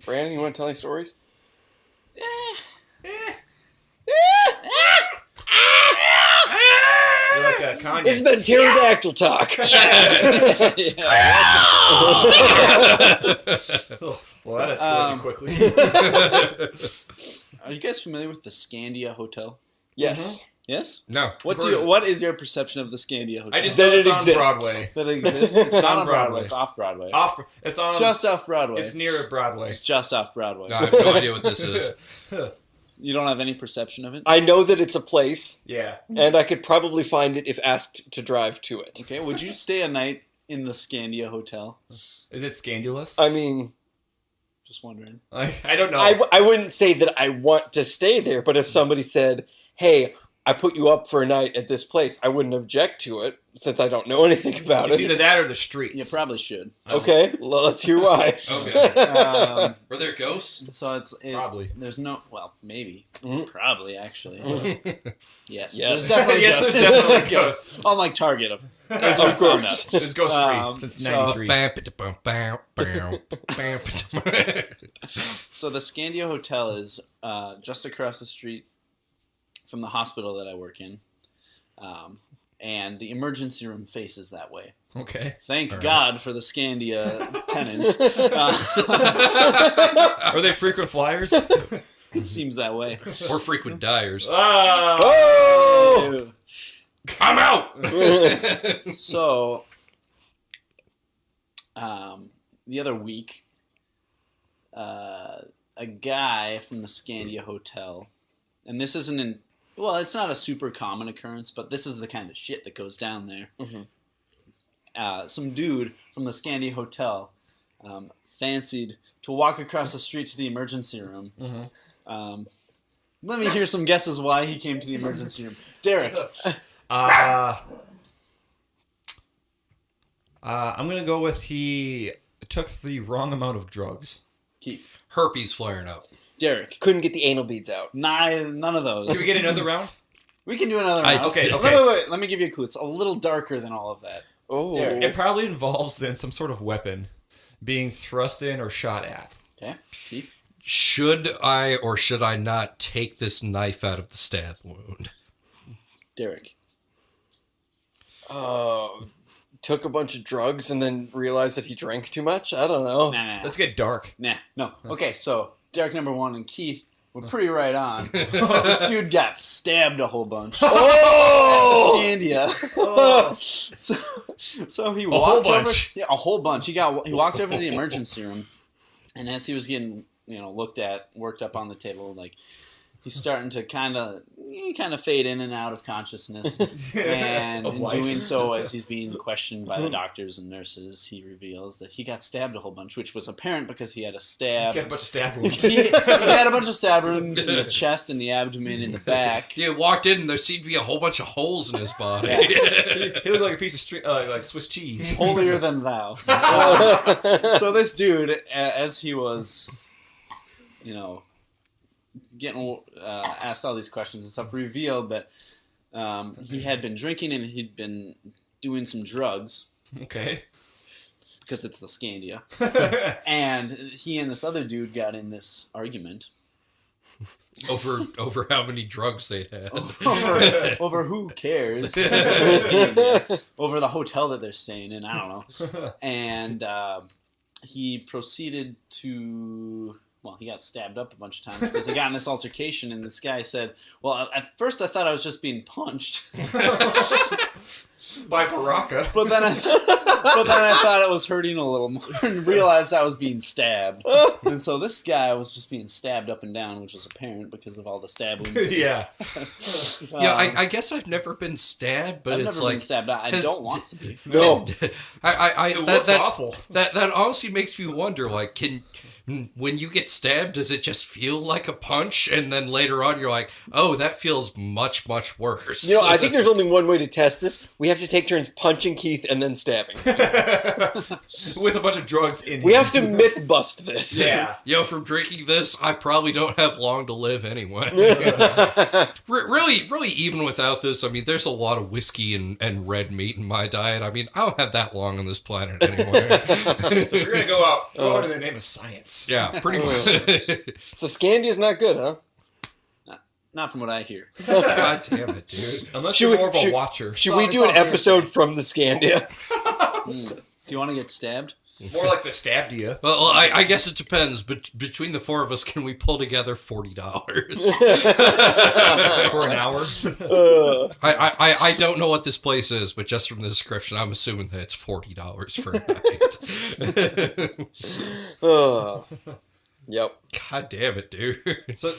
Brandon, you want to tell any stories? You're like Kanye. This has been Pterodactyl talk. Well, that escalated quickly. Are you guys familiar with the Scandia Hotel? Yes. Yes? No. What is your perception of the Scandia Hotel? I just That know it's it on exists. Broadway. That it exists? It's not on Broadway. Broadway. It's off Broadway. It's on. Just off Broadway. It's near Broadway. It's just off Broadway. I have no idea what this is. You don't have any perception of it? I know that it's a place, Yeah. and I could probably find it if asked to drive to it. Okay, would you stay a night in the Scandia Hotel? Is it scandalous? I mean, Just wondering. I don't know. I wouldn't say that I want to stay there, but if somebody said, hey, I put you up for a night at this place, I wouldn't object to it, since I don't know anything about It's it. either that or the streets. You probably should. Okay, well, let's hear why. Okay. Were there ghosts? So Probably. There's no. Well, maybe. Mhm. Probably actually. Yes. Yes. There's definitely Yes, there's definitely ghosts. Unlike Target, of Of course. There's ghost free since so- '93. So the Scandia Hotel is just across the street from the hospital that I work in, and the emergency room faces that way. Okay. Thank All right. God for the Scandia tenants. Are they frequent flyers? It seems that way. Or frequent dyers. Oh! Ew. I'm out! So, the other week, a guy from the Scandia Hotel, and this isn't it's not a super common occurrence, but this is the kind of shit that goes down there. Mhm. Some dude from the Scandia Hotel fancied to walk across the street to the emergency room. Mm-hmm. Let me hear some guesses why he came to the emergency room. Derek. I'm gonna go with he took the wrong amount of drugs. Keith. Herpes flaring up. Derek. Couldn't get the anal beads out. None of those. Can we get another round? We can do another I- round. okay, Wait. Let me give you a clue. It's a little darker than all of that. Oh. Derek. It probably involves then some sort of weapon being thrust in or shot at. Okay, Keith. Should I or should I not take this knife out of the stab wound? Derek. Took a bunch of drugs and then realized that he drank too much? I don't know. Nah. Let's get dark. No. Okay, so Derek number 1 and Keith were pretty right on. This dude got stabbed a whole bunch. Oh! Scandia. Oh. So he A walked whole over. bunch. Yeah, a whole bunch. He walked over to the emergency room, and as he was getting looked at, worked up on the table, like he's starting to kind of fade in and out of consciousness, and Of in life. doing so, as he's being questioned by the doctors and nurses, he reveals that he got stabbed a whole bunch, which was apparent because he had a stab. Got a bunch of stab wounds. He had a bunch of stab wounds in the chest, in the abdomen, in the back. Yeah, walked in and there seemed to be a whole bunch of holes in his body. He looked like a piece of like Swiss cheese. Holier than thou. So this dude, as he was, getting asked all these questions and stuff, revealed that he had been drinking and he'd been doing some drugs Okay. because it's the Scandia. And he and this other dude got in this argument over how many drugs they'd had. over who cares. 'Cause it's the Scandia. Over the hotel that they're staying in. I don't know. And he proceeded to... Well, he got stabbed up a bunch of times because they got in this altercation, and this guy said, well, at first I thought I was just being punched. By Baraka. But then I thought it was hurting a little more and realized I was being stabbed. And so this guy was just being stabbed up and down, which was apparent because of all the stab wounds. Yeah. Yeah, I guess I've never been stabbed, but I've it's never like been stabbed. I don't want to be. No. It looks awful. That honestly makes me wonder. Like, when you get stabbed, does it just feel like a punch, and then later on you're like, oh, that feels much worse? I think there's only one way to test this. We have to take turns punching Keith and then stabbing. With a bunch of drugs in We him. have to myth bust this. Yeah. From drinking this, I probably don't have long to live anyway. Really, even without this, I mean, there's a lot of whiskey and red meat in my diet. I mean, I don't have that long on this planet anyway. So we're going to go out in the name of science. Yes. Yeah, pretty much. So Scandia's not good, huh? Not from what I hear. God damn it, dude. Unless Should you're we- more of a should- watcher. Should all- we it's do all an hearsay. episode from the Scandia? Do you want to get stabbed? More like the Stabdia. Well, I guess it depends. But between the four of us, can we pull together $40? For an hour. I don't know what this place is, but just from the description, I'm assuming that it's $40 for a night. Yep. God damn it, dude. So,